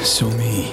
So me.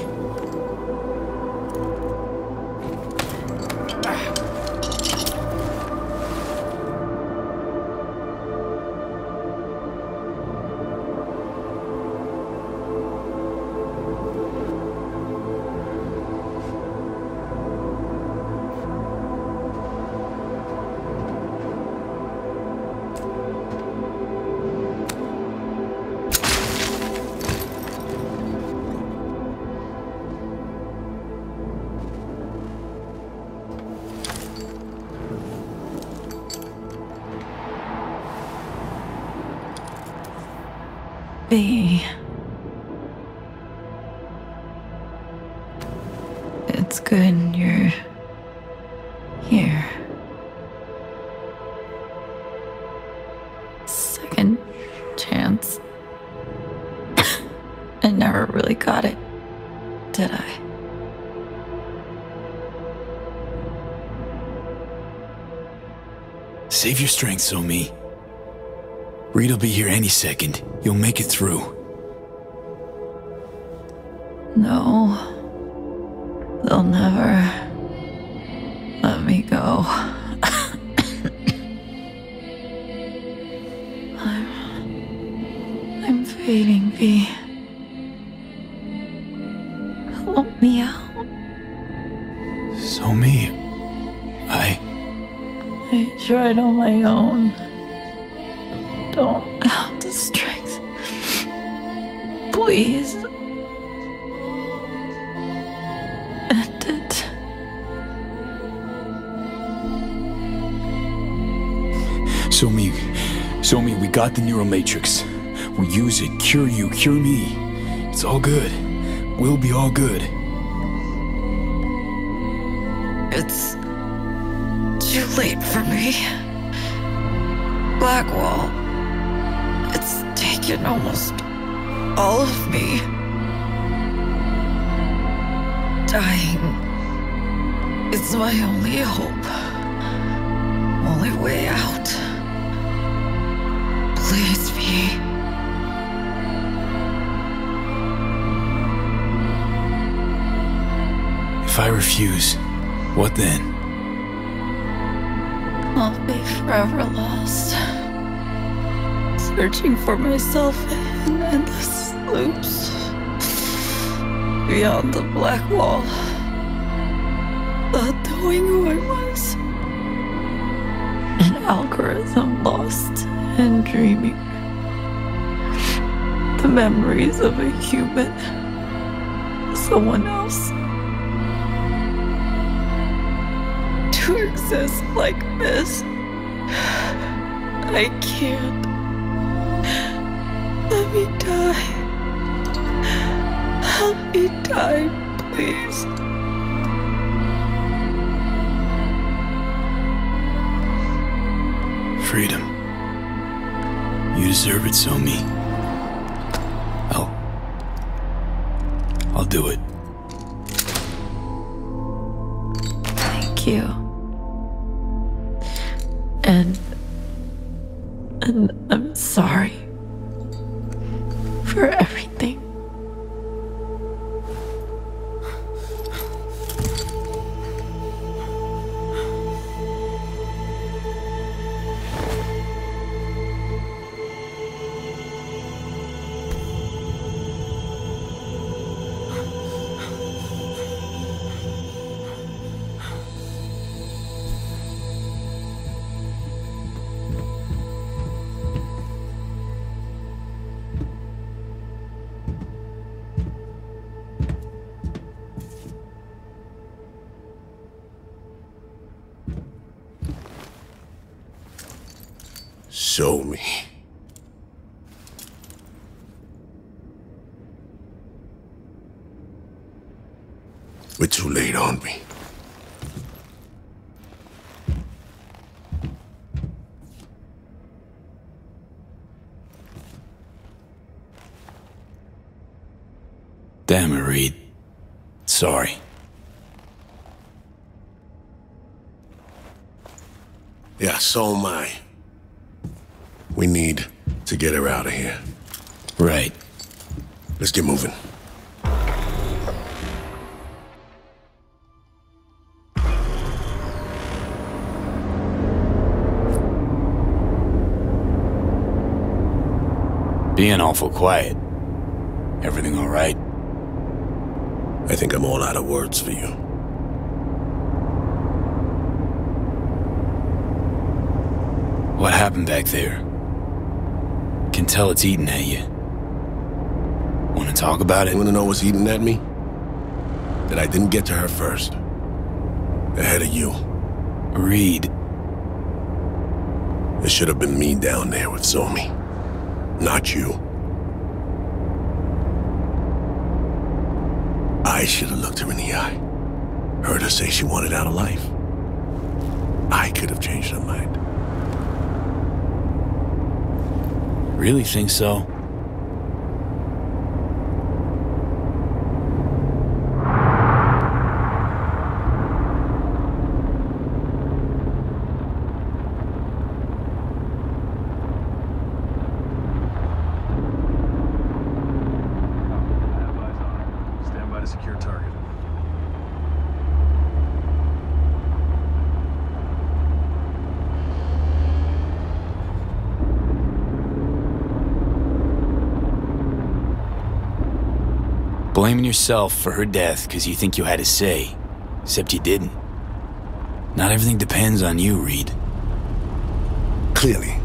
B. It's good you're here. Second chance. I never really got it, did I? Save your strength, Somi. Reed'll be here any second. You'll make it through. No. They'll never let me go. I'm fading, V. Help me out. Somi, I tried on my own. Don't have the strength. Please. End it. Somi, we got the neural matrix. We use it, cure you, cure me. It's all good. We'll be all good. It's too late for me. Blackwall. It's taken almost all of me. Dying is my only hope. Only way out. Please be. If I refuse, what then? I'll be forever lost. Searching for myself in endless loops. Beyond the black wall. Not knowing who I was. An algorithm lost and dreaming. The memories of a human. Someone else. To exist like this. I can't. Let me die. Help me die, please. Freedom. You deserve it, Somi. I'll do it. Thank you. And I'm sorry for everything. Show me. We're too late on me. Damn it, Reed. Sorry. Yeah, so am I. We need to get her out of here. Right. Let's get moving. Being awful quiet. Everything all right? I think I'm all out of words for you. What happened back there? Can tell it's eating at you. Want to talk about it? You want to know what's eating at me? That I didn't get to her first. Ahead of you. Reed. It should have been me down there with Somi. Not you. I should have looked her in the eye. Heard her say she wanted out of life. I could have changed her mind. Really think so? Blaming yourself for her death because you think you had a say, except you didn't. Not everything depends on you, Reed. Clearly.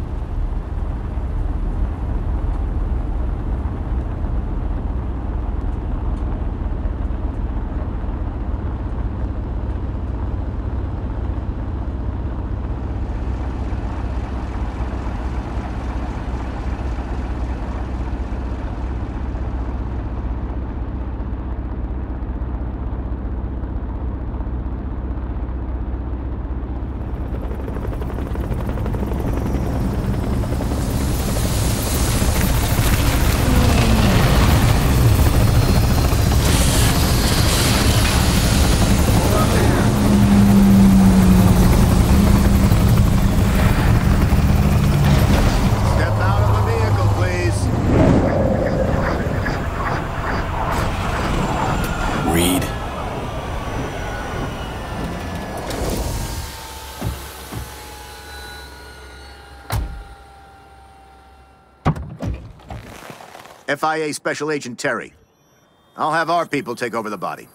FIA Special Agent Terry. I'll have our people take over the body.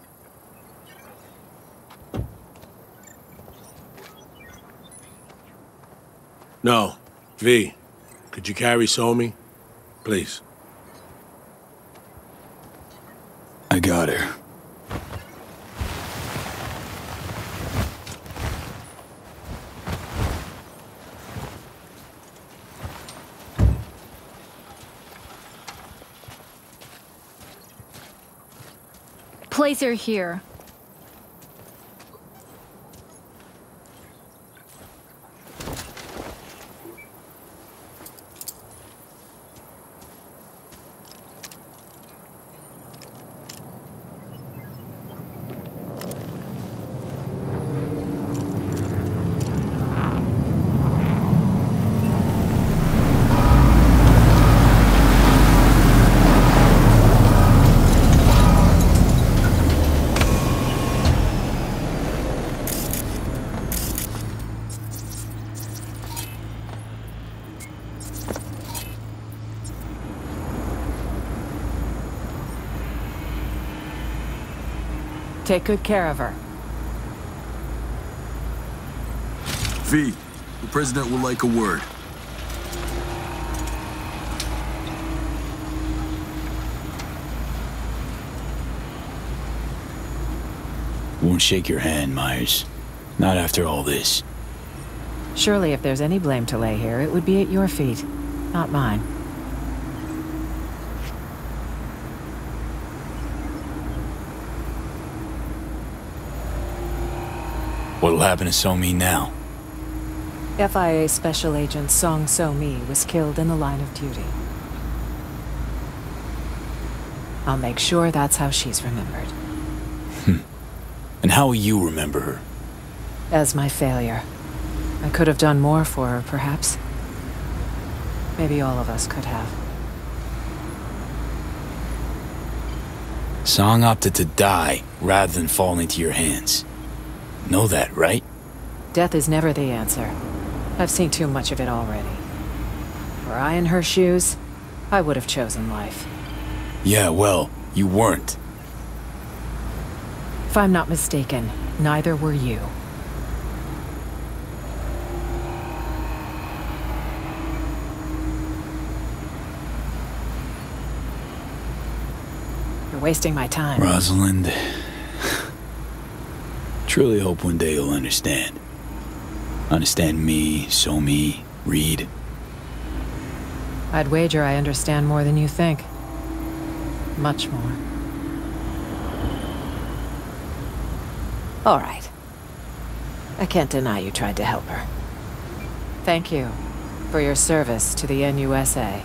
No. V, could you carry Somi? Please. I got her. Place her here. Take good care of her. V, the President would like a word. Won't shake your hand, Myers. Not after all this. Surely if there's any blame to lay here, it would be at your feet, not mine. What'll happen to So-Mi now? FIA Special Agent Song So-Mi was killed in the line of duty. I'll make sure that's how she's remembered. And how will you remember her? As my failure. I could have done more for her, perhaps. Maybe all of us could have. Song opted to die rather than fall into your hands. Know that, right? Death is never the answer. I've seen too much of it already. Were I in her shoes, I would have chosen life. Yeah, well, you weren't. If I'm not mistaken, neither were you. You're wasting my time. Rosalind, truly hope one day you'll understand. Understand me, so me, Reed. I'd wager I understand more than you think. Much more. All right. I can't deny you tried to help her. Thank you for your service to the NUSA.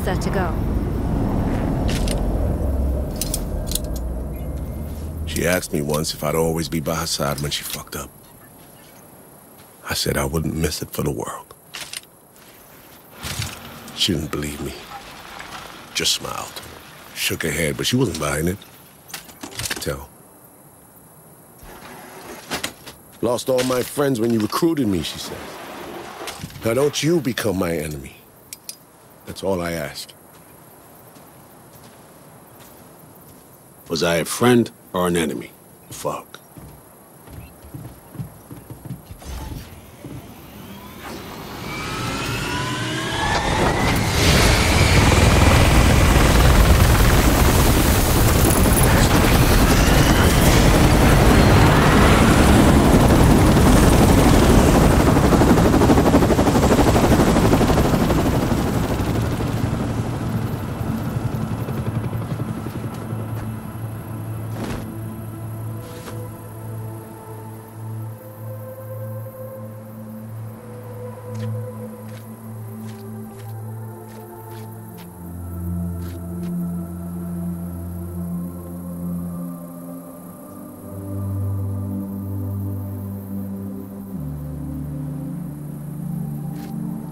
Set to go. She asked me once if I'd always be by her side when she fucked up. I said I wouldn't miss it for the world. She didn't believe me. Just smiled. Shook her head, but she wasn't buying it. I could tell. Lost all my friends when you recruited me, she said. Now don't you become my enemy. That's all I ask. Was I a friend or an enemy? Fuck.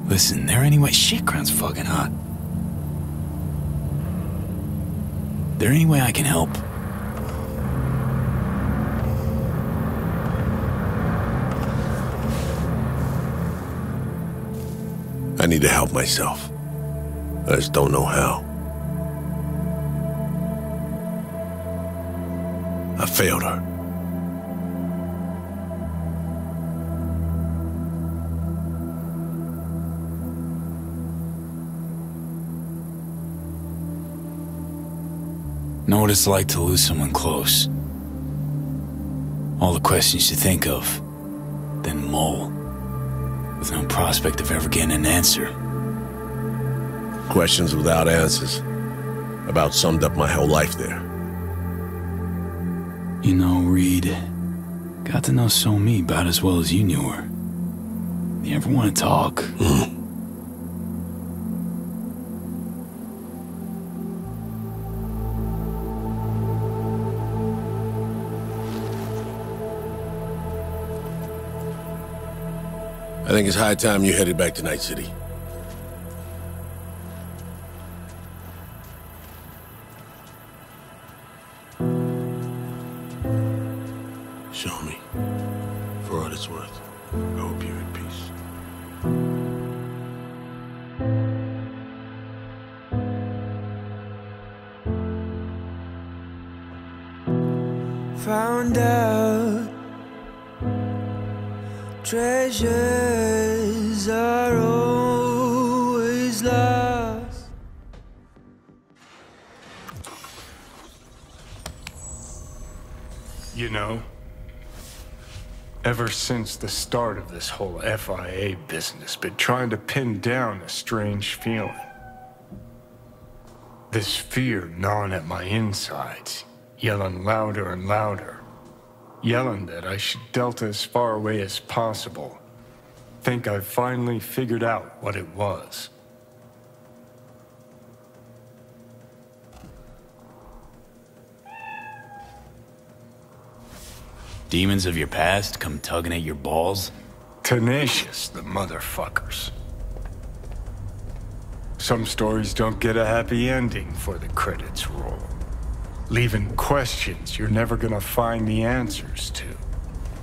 Listen, there any way... Shit, ground's fucking hot. There any way I can help? I need to help myself. I just don't know how. I failed her. Know what it's like to lose someone close. All the questions you think of, then mull, with no prospect of ever getting an answer. Questions without answers. About summed up my whole life there. You know, Reed, got to know So-Mi about as well as you knew her. You ever want to talk? I think it's high time you headed back to Night City. Show me. For what it's worth. I hope you're at peace. Found out treasures are always lost. You know, ever since the start of this whole FIA business, been trying to pin down a strange feeling. This fear gnawing at my insides, yelling louder and louder. Yelling that I should delta as far away as possible. Think I've finally figured out what it was. Demons of your past come tugging at your balls? Tenacious, the motherfuckers. Some stories don't get a happy ending before the credits roll, leaving questions you're never gonna find the answers to.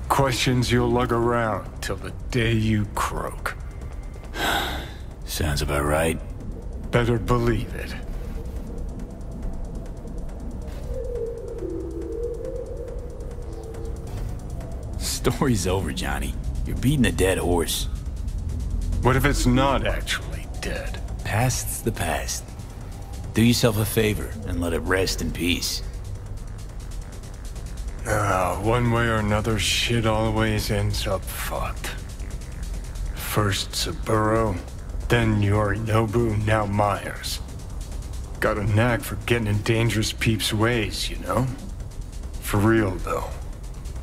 Questions you'll lug around till the day you croak. Sounds about right. Better believe it. Story's over, Johnny. You're beating a dead horse. What if it's not actually dead? Past's the past. Do yourself a favor and let it rest in peace. One way or another, shit always ends up fucked. First Saburo, then Yorinobu, now Myers. Got a knack for getting in dangerous peeps' ways, you know? For real, though.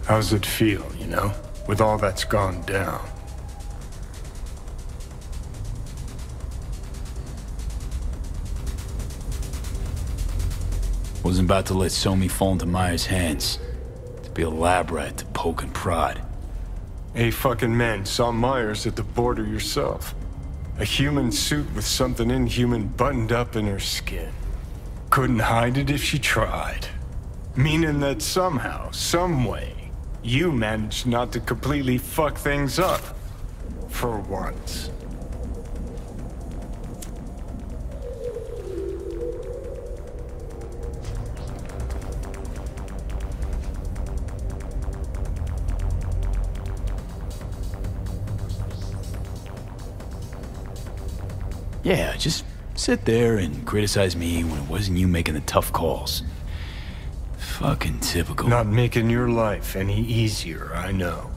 How's it feel, you know, with all that's gone down? Wasn't about to let Somi fall into Myers' hands. To be a lab rat to poke and prod. A fucking man saw Myers at the border yourself. A human suit with something inhuman buttoned up in her skin. Couldn't hide it if she tried. Meaning that somehow, some way, you managed not to completely fuck things up. For once. Yeah, just sit there and criticize me when it wasn't you making the tough calls. Fucking typical. Not making your life any easier, I know.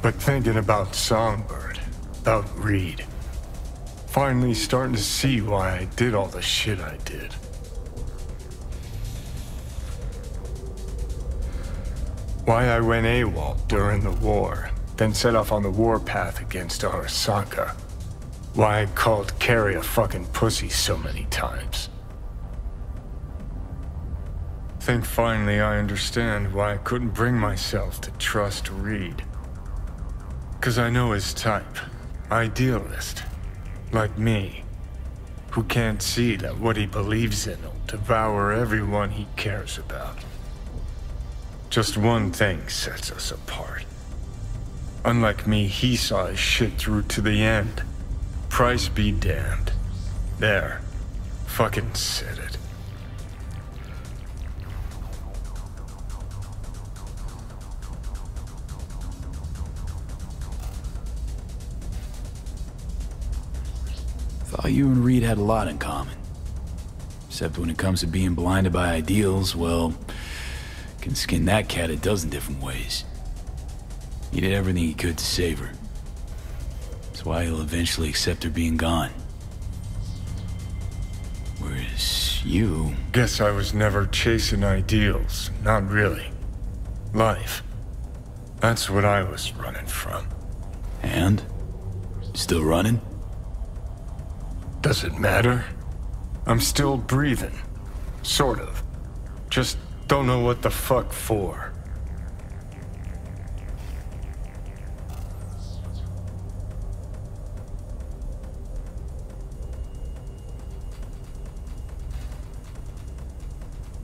But thinking about Songbird, about Reed, finally starting to see why I did all the shit I did. Why I went AWOL during the war, then set off on the warpath against Arasaka. Why I called Carrie a fucking pussy so many times. Think finally I understand why I couldn't bring myself to trust Reed. 'Cause I know his type. Idealist. Like me. Who can't see that what he believes in will devour everyone he cares about. Just one thing sets us apart. Unlike me, he saw his shit through to the end. Price be damned. There. Fucking said it. Thought you and Reed had a lot in common. Except when it comes to being blinded by ideals, well, can skin that cat a dozen different ways. He did everything he could to save her. That's why he'll eventually accept her being gone. Whereas you... Guess I was never chasing ideals. Not really. Life. That's what I was running from. And? Still running? Does it matter? I'm still breathing. Sort of. Just don't know what the fuck for.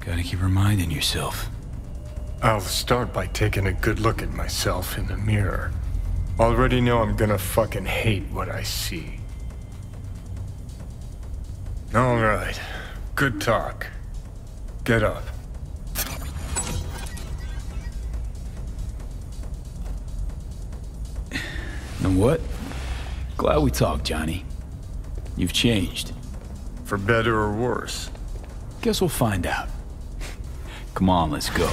Gotta keep reminding yourself. I'll start by taking a good look at myself in the mirror. Already know I'm gonna fucking hate what I see. All right. Good talk. Get up. And what? Glad we talked, Johnny. You've changed. For better or worse? Guess we'll find out. Come on, let's go.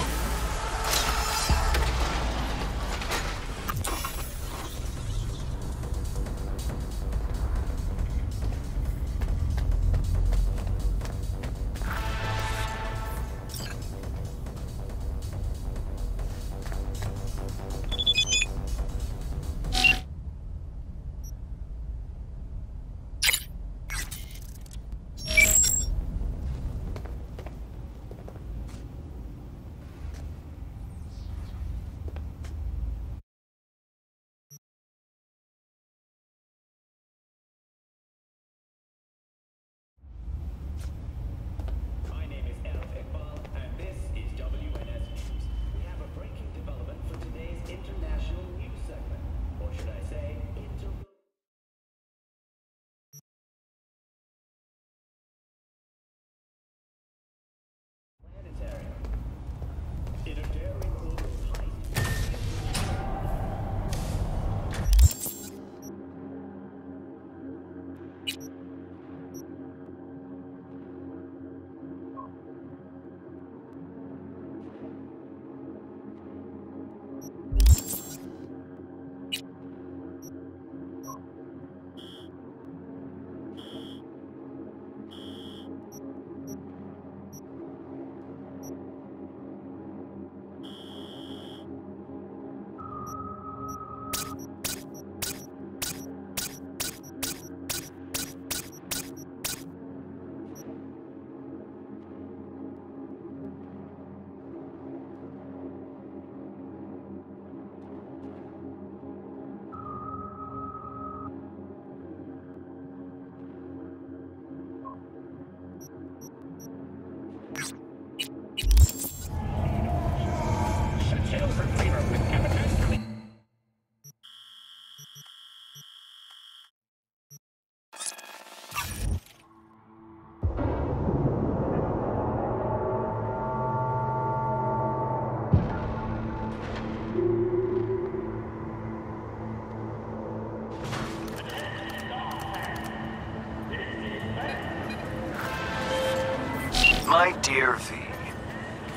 My dear V,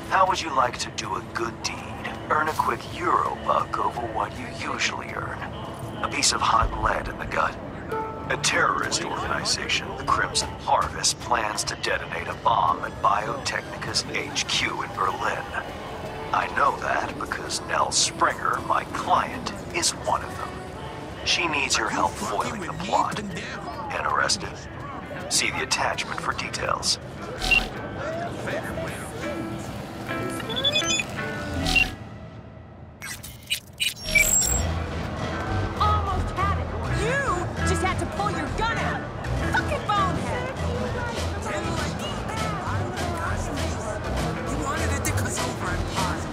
how would you like to do a good deed? Earn a quick Eurobuck over what you usually earn. A piece of hot lead in the gut. A terrorist organization, the Crimson Harvest, plans to detonate a bomb at Biotechnica's HQ in Berlin. I know that because Nell Springer, my client, is one of them. She needs your help foiling the plot. Interested? See the attachment for details. Almost had it. You just had to pull your gun out. Fucking bonehead. You wanted it because over and pause.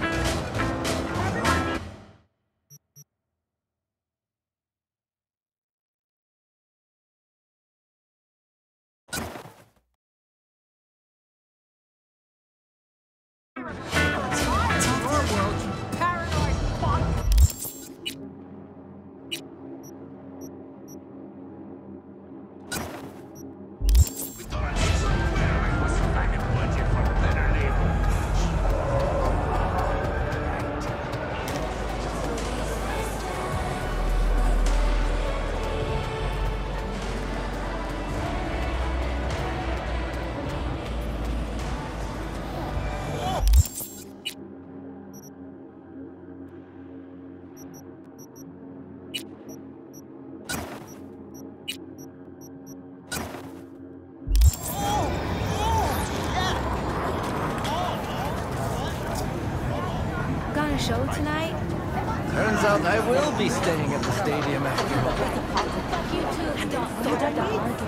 Show tonight? Turns out I will be staying at the stadium after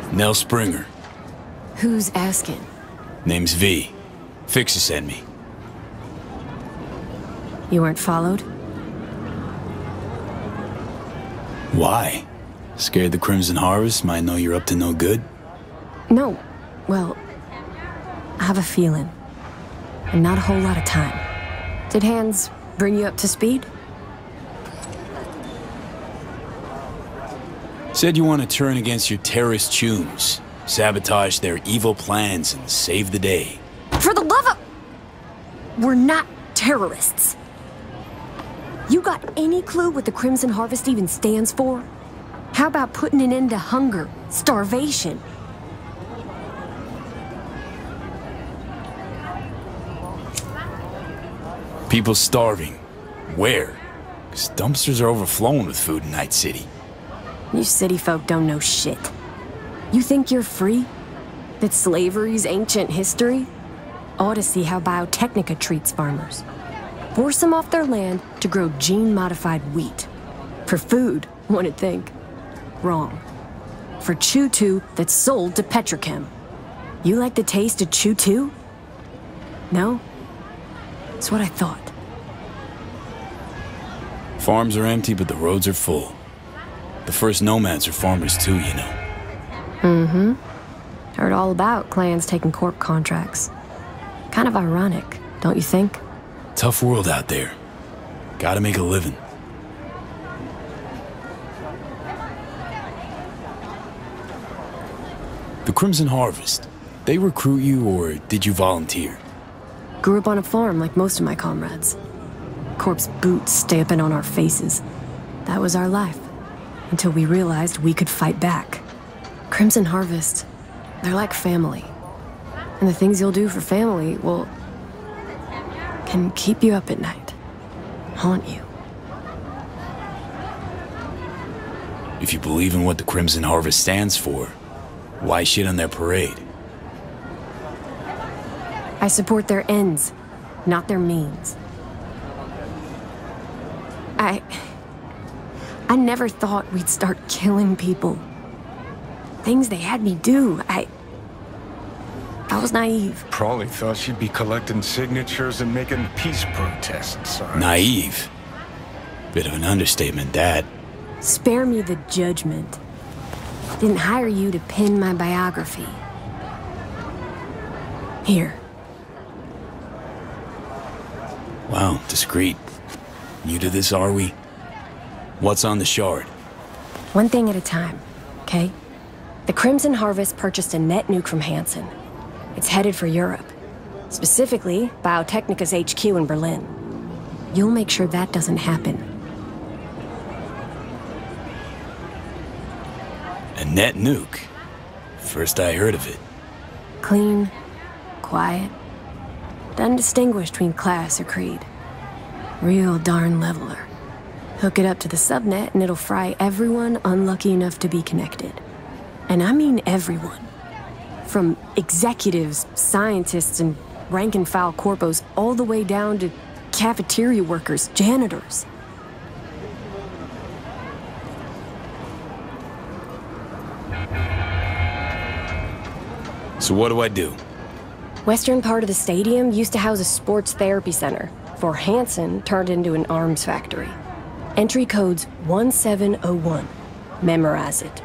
all. Nell Springer. Who's asking? Name's V. Fixer sent me. You weren't followed? Why? Scared the Crimson Harvest might know you're up to no good? No. Well, I have a feeling. And not a whole lot of time. Did Hands bring you up to speed? Said you want to turn against your terrorist chums, sabotage their evil plans, and save the day. For the love of... We're not terrorists. You got any clue what the Crimson Harvest even stands for? How about putting an end to hunger, starvation? People starving. Where? Because dumpsters are overflowing with food in Night City. You city folk don't know shit. You think you're free? That slavery's ancient history? Ought to see how Biotechnica treats farmers. Force them off their land to grow gene-modified wheat. For food, one would think. Wrong. For Chew-2 that's sold to Petrochem. You like the taste of Chew-2? No? It's what I thought. Farms are empty, but the roads are full. The first nomads are farmers too, you know. Mm-hmm. Heard all about clans taking corp contracts. Kind of ironic, don't you think? Tough world out there. Gotta make a living. The Crimson Harvest, they recruit you or did you volunteer? Grew up on a farm like most of my comrades. Corpse boots stamping on our faces. That was our life. Until we realized we could fight back. Crimson Harvest, they're like family. And the things you'll do for family, well, can keep you up at night. Haunt you. If you believe in what the Crimson Harvest stands for, why shit on their parade? I support their ends, not their means. I never thought we'd start killing people. Things they had me do, I was naive. Probably thought she'd be collecting signatures and making peace protest signs. Naive? Bit of an understatement, that. Spare me the judgment. Didn't hire you to pen my biography. Here. Wow, discreet. New to this, are we? What's on the shard? One thing at a time, okay? The Crimson Harvest purchased a net nuke from Hansen. It's headed for Europe. Specifically, Biotechnica's HQ in Berlin. You'll make sure that doesn't happen. A net nuke. First I heard of it. Clean, quiet, doesn't distinguish between class or creed. Real darn leveler. Hook it up to the subnet and it'll fry everyone unlucky enough to be connected. And I mean everyone. From executives, scientists, and rank-and-file corpos all the way down to cafeteria workers, janitors. So what do I do? Western part of the stadium used to house a sports therapy center, before Hansen turned into an arms factory. Entry code's 1701. Memorize it.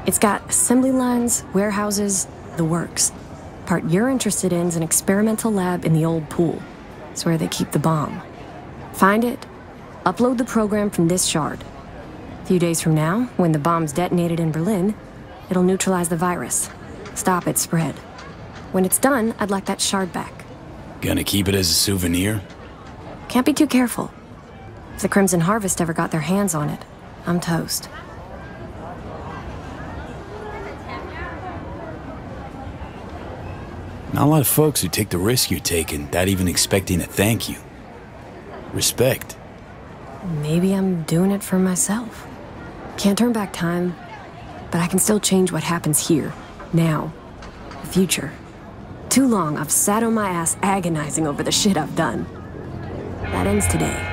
It's got assembly lines, warehouses, the works. Part you're interested in is an experimental lab in the old pool. It's where they keep the bomb. Find it, upload the program from this shard. A few days from now, when the bomb's detonated in Berlin, it'll neutralize the virus. Stop its spread. When it's done, I'd like that shard back. Gonna keep it as a souvenir? Can't be too careful. If the Crimson Harvest ever got their hands on it, I'm toast. Not a lot of folks who take the risk you're taking without even expecting a thank you. Respect. Maybe I'm doing it for myself. Can't turn back time, but I can still change what happens here, now, the future. Too long I've sat on my ass agonizing over the shit I've done. That ends today.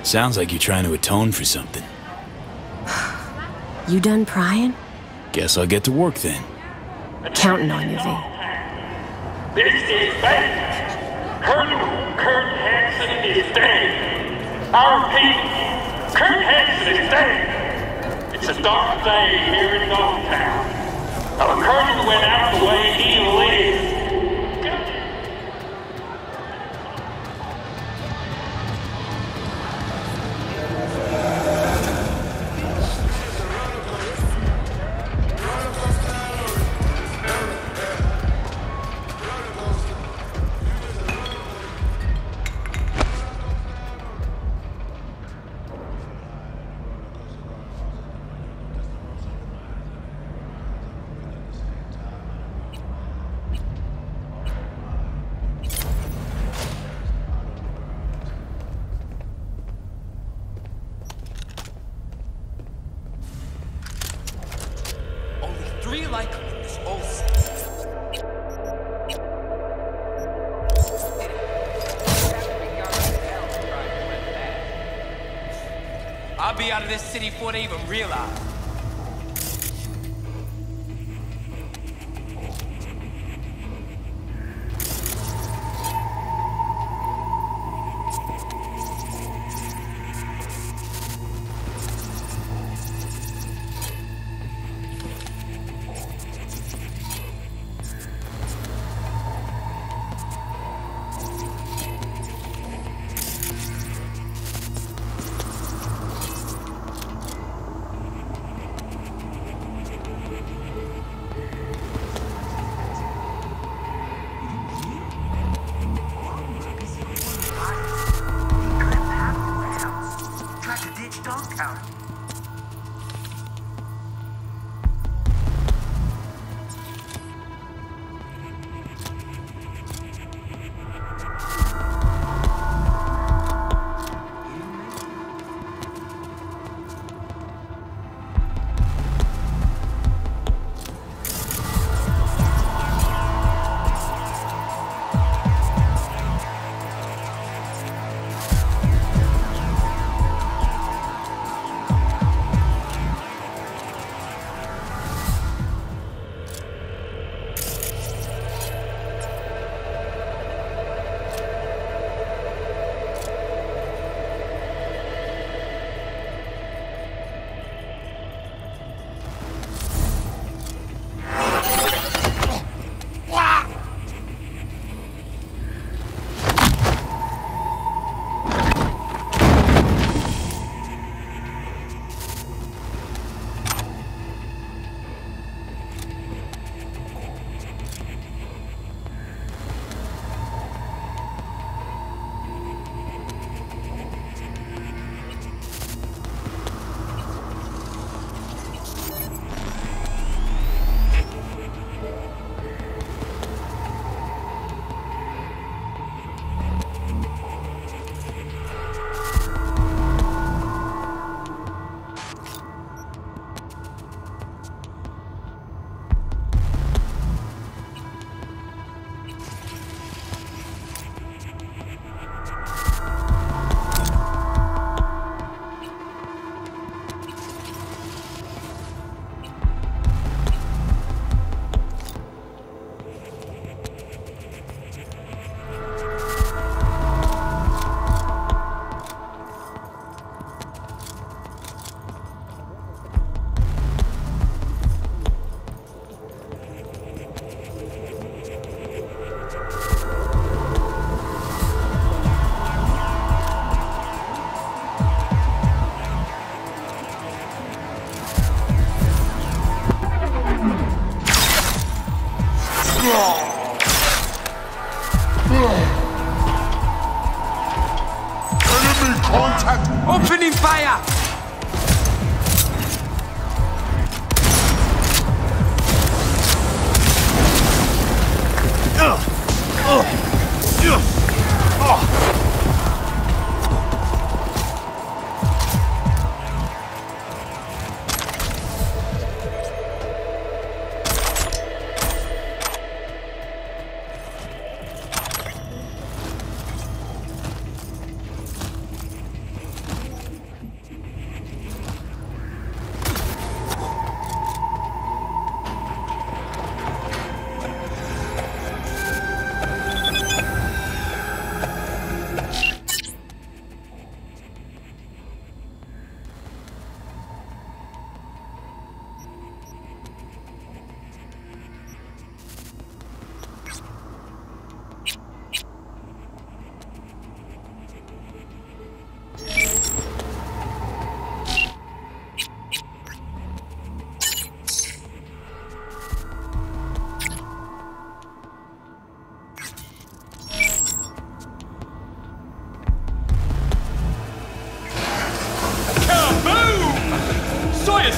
Sounds like you're trying to atone for something. You done prying? Guess I'll get to work then. Counting on you, V. This is bad. Colonel Kurt Hansen is dead. Our people, Kurt Hansen is dead. It's a dark day here in Dogtown. A colonel went out the way he lived. Three like this old I'll be out of this city before they even realize. Enemy contact! Opening fire!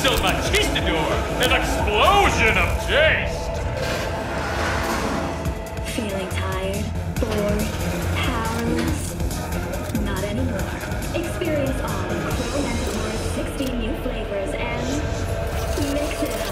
Soy Machistador, an explosion of taste! Feeling tired, bored, powerless? Not anymore. Experience all Crow Manticore's 16 new flavors and mix it up.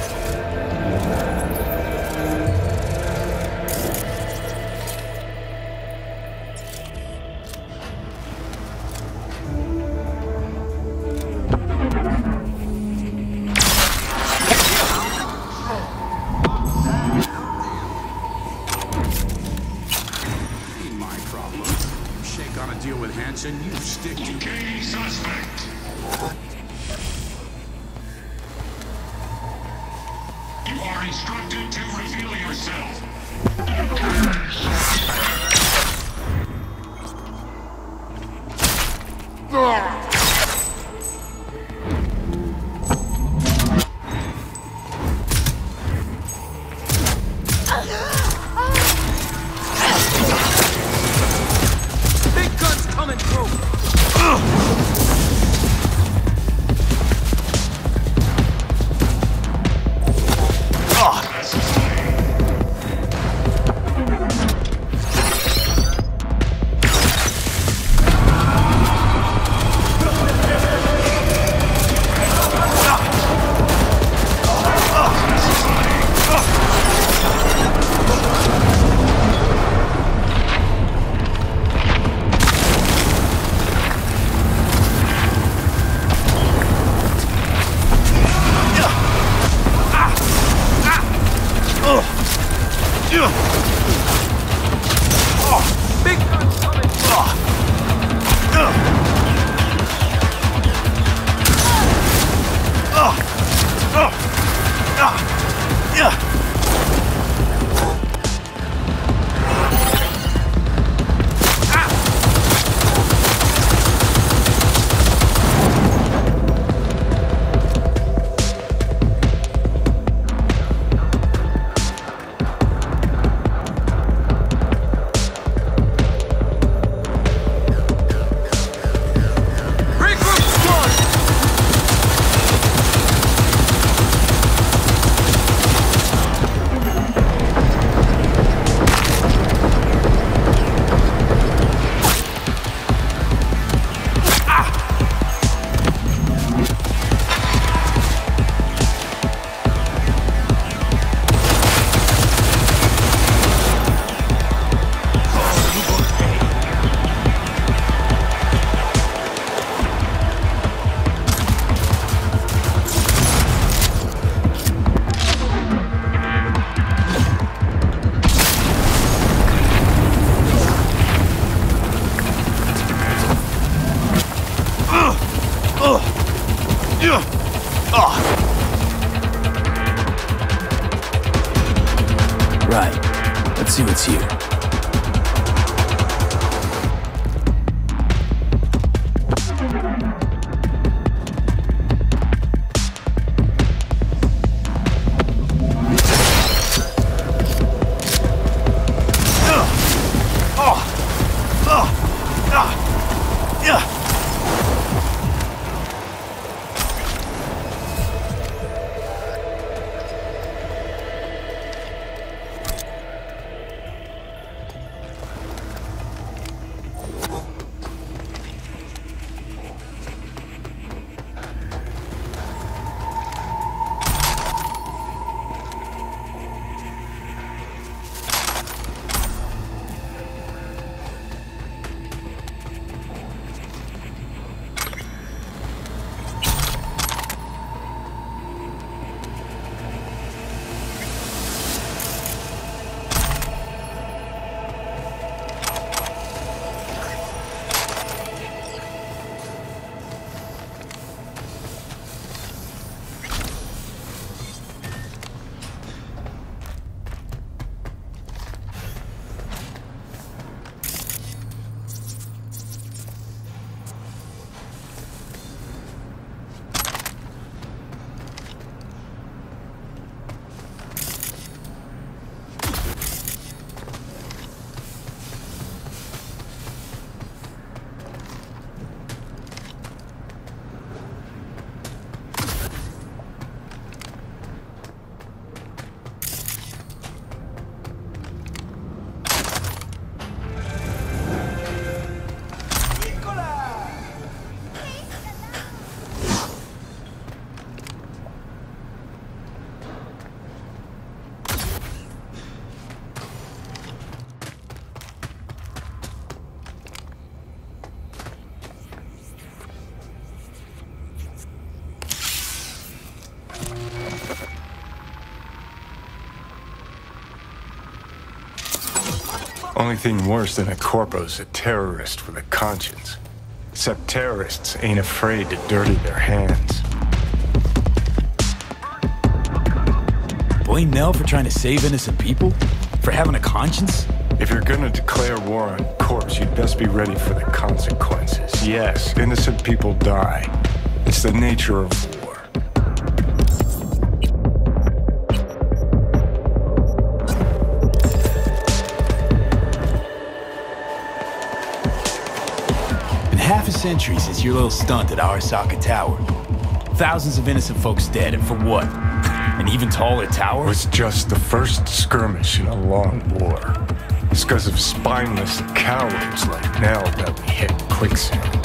Deal with Hanson, you stick to Key suspect. You are instructed to reveal yourself. Right. Let's see what's here. only thing worse than a corpo's a terrorist with a conscience. Except terrorists ain't afraid to dirty their hands. Blame Nell for trying to save innocent people? For having a conscience? If you're gonna declare war on corpse, you'd best be ready for the consequences. Yes, innocent people die. It's the nature of war. Been half a century since your little stunt at Arasaka Tower. Thousands of innocent folks dead, and for what? An even taller tower? It was just the first skirmish in a long war. It's because of spineless cowards like Nell that we hit quicksand.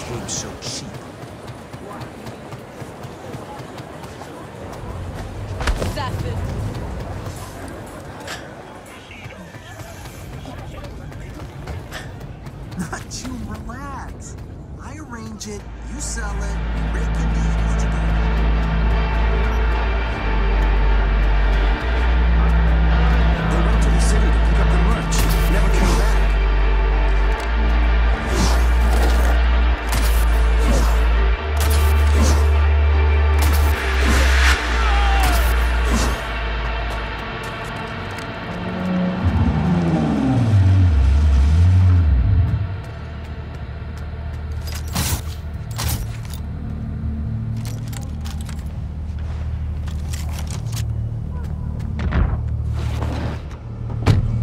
behave so cheap. Not you, relax. I arrange it, you sell it, rake in the together. They went to the city to pick up the merch. Never came back.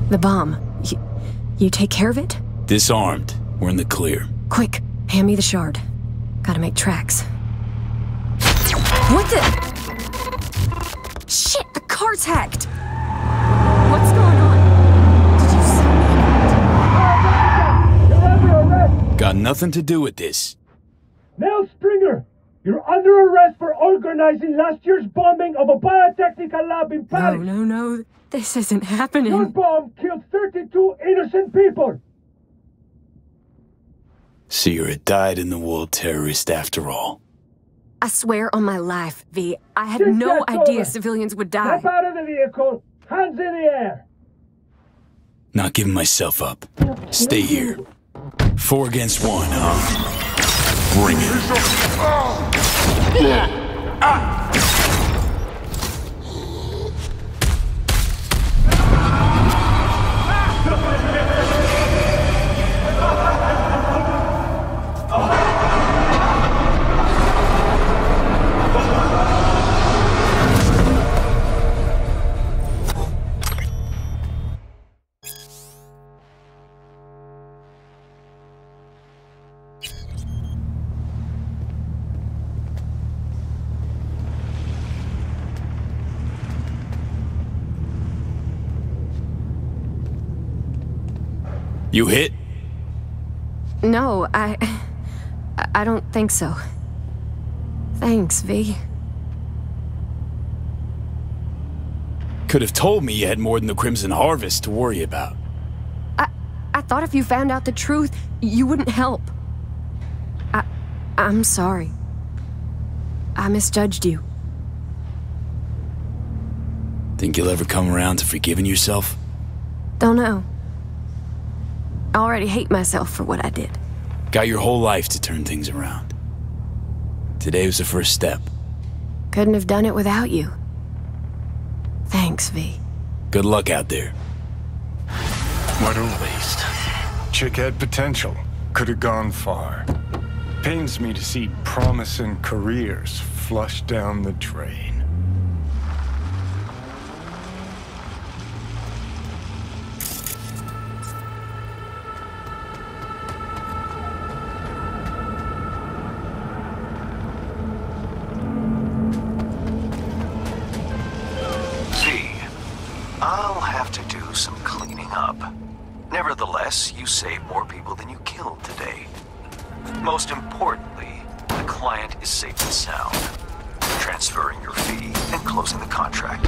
The bomb. You take care of it? Disarmed. We're in the clear. Quick, hand me the shard. Gotta make tracks. What the? Shit, the car's hacked! What's going on? Did you see me? Got nothing to do with this. Mel Stringer, you're under arrest for organizing last year's bombing of a biotechnical lab in Paris. No. This isn't happening. Your bomb killed 32 innocent people. So you're a dyed-in-the-wool terrorist after all. I swear on my life, V, I had no idea civilians would die. Step out of the vehicle, hands in the air. Not giving myself up. Stay here. 4 against 1, huh? Bring it. You hit? No, I don't think so. Thanks, V. Could have told me you had more than the Crimson Harvest to worry about. I thought if you found out the truth, you wouldn't help. I'm sorry. I misjudged you. Think you'll ever come around to forgiving yourself? Don't know. I already hate myself for what I did. Got your whole life to turn things around. Today was the first step. Couldn't have done it without you. Thanks, V. Good luck out there. What a waste. Chick had potential. Could have gone far. Pains me to see promising careers flushed down the drain. I'll have to do some cleaning up. Nevertheless, you saved more people than you killed today. Most importantly, the client is safe and sound. Transferring your fee and closing the contract.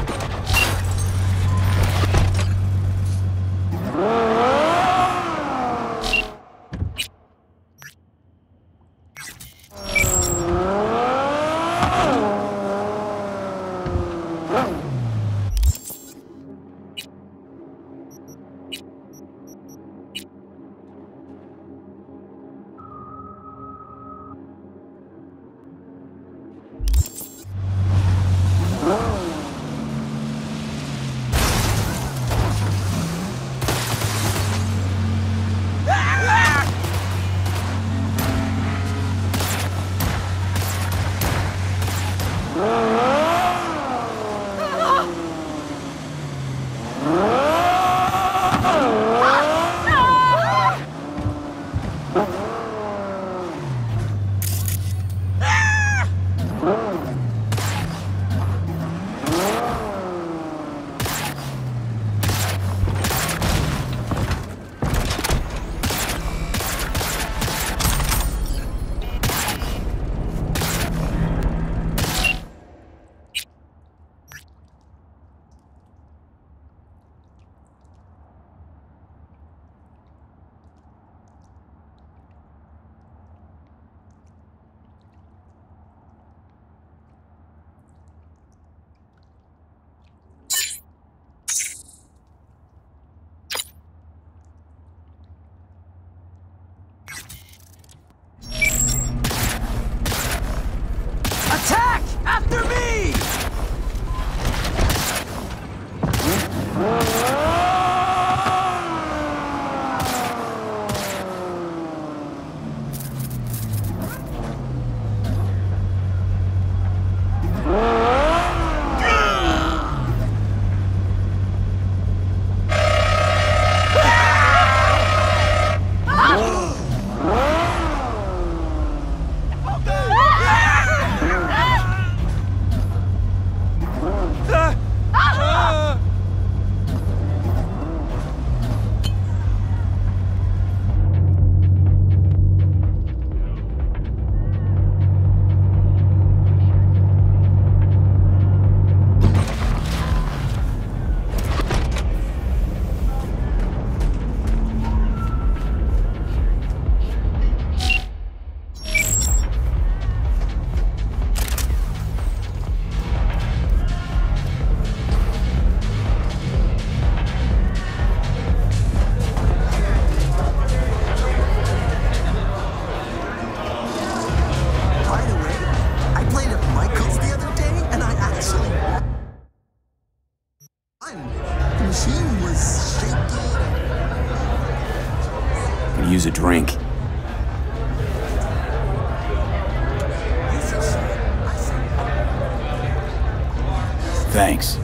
use a drink. Thanks.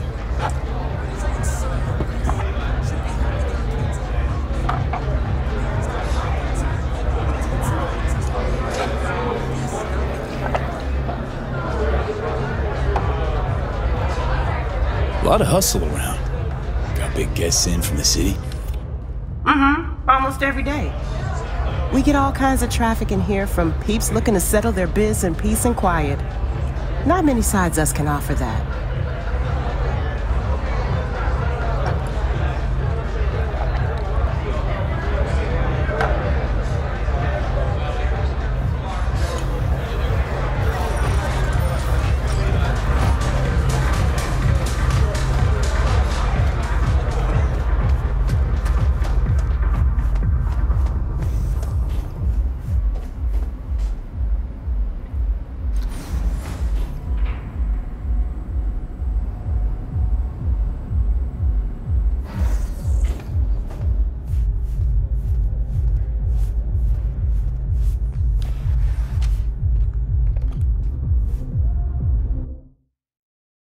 A lot of hustle around. Got big guests in from the city? Mm-hmm. Almost every day. We get all kinds of traffic in here from peeps looking to settle their biz in peace and quiet. Not many sides us can offer that.